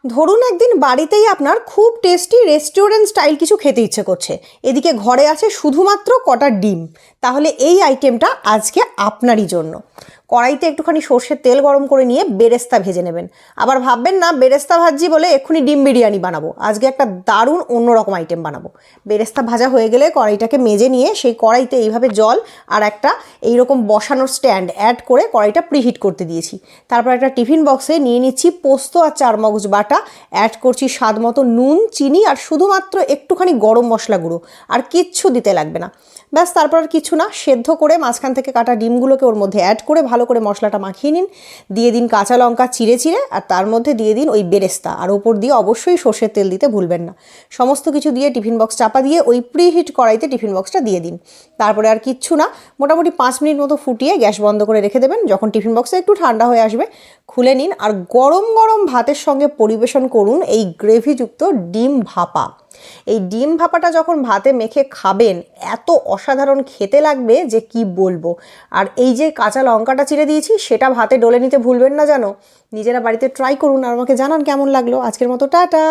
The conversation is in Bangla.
ধরুন একদিন বাড়িতেই আপনার খুব টেস্টি রেস্টুরেন্ট স্টাইল কিছু খেতে ইচ্ছে করছে, এদিকে ঘরে আছে শুধুমাত্র কটা ডিম। তাহলে এই আইটেমটা আজকে আপনারই জন্য। কড়াইতে একটুখানি সর্ষের তেল গরম করে নিয়ে বেরেস্তা ভেজে নেবেন। আবার ভাববেন না বেরেস্তা ভাজি বলে এক্ষুনি ডিম বিরিয়ানি বানাবো, আজকে একটা দারুণ অন্যরকম আইটেম বানাবো। বেরেস্তা ভাজা হয়ে গেলে কড়াইটাকে মেজে নিয়ে সেই কড়াইতে এইভাবে জল আর একটা এইরকম বসানোর স্ট্যান্ড অ্যাড করে কড়াইটা প্রিহিট করতে দিয়েছি। তারপর একটা টিফিন বক্সে নিয়ে নিচ্ছি পোস্ত আর চারমগজ বাটা, অ্যাড করছি স্বাদ মতো নুন, চিনি আর শুধুমাত্র একটুখানি গরম মশলা গুঁড়ো, আর কিচ্ছু দিতে লাগবে না। ব্যাস, তারপর আর কিছু না, সেদ্ধ করে মাঝখান থেকে কাটা ডিমগুলোকে ওর মধ্যে অ্যাড করে ভালো করে মশলাটা মাখিয়ে নিন। দিয়ে দিন কাঁচা লঙ্কা চিড়ে চিড়ে, আর তার মধ্যে দিয়ে দিন ওই বেরেস্তা, আর ওপর দিয়ে অবশ্যই সর্ষের তেল দিতে ভুলবেন না। সমস্ত কিছু দিয়ে টিফিন বক্স চাপা দিয়ে ওই প্রিহিট কড়াইতে টিফিন বক্সটা দিয়ে দিন। তারপরে আর কিচ্ছু না, মোটামুটি 5 মিনিট মতো ফুটিয়ে গ্যাস বন্ধ করে রেখে দেবেন। যখন টিফিন বক্সে একটু ঠান্ডা হয়ে আসবে খুলে নিন, আর গরম গরম ভাতের সঙ্গে পরিবেশন করুন এই গ্রেভিযুক্ত ডিম ভাপা। এই ডিম ভাপাটা যখন ভাতে মেখে খাবেন এত অসাধারণ খেতে লাগবে যে কি বলবো। আর এই যে কাঁচা লঙ্কাটা চিড়ে দিয়েছি সেটা ভাতে ডলে নিতে ভুলবেন না জানো। নিজেরা বাড়িতে ট্রাই করুন আর আমাকে জানান কেমন লাগলো। আজকের মতো টাটা।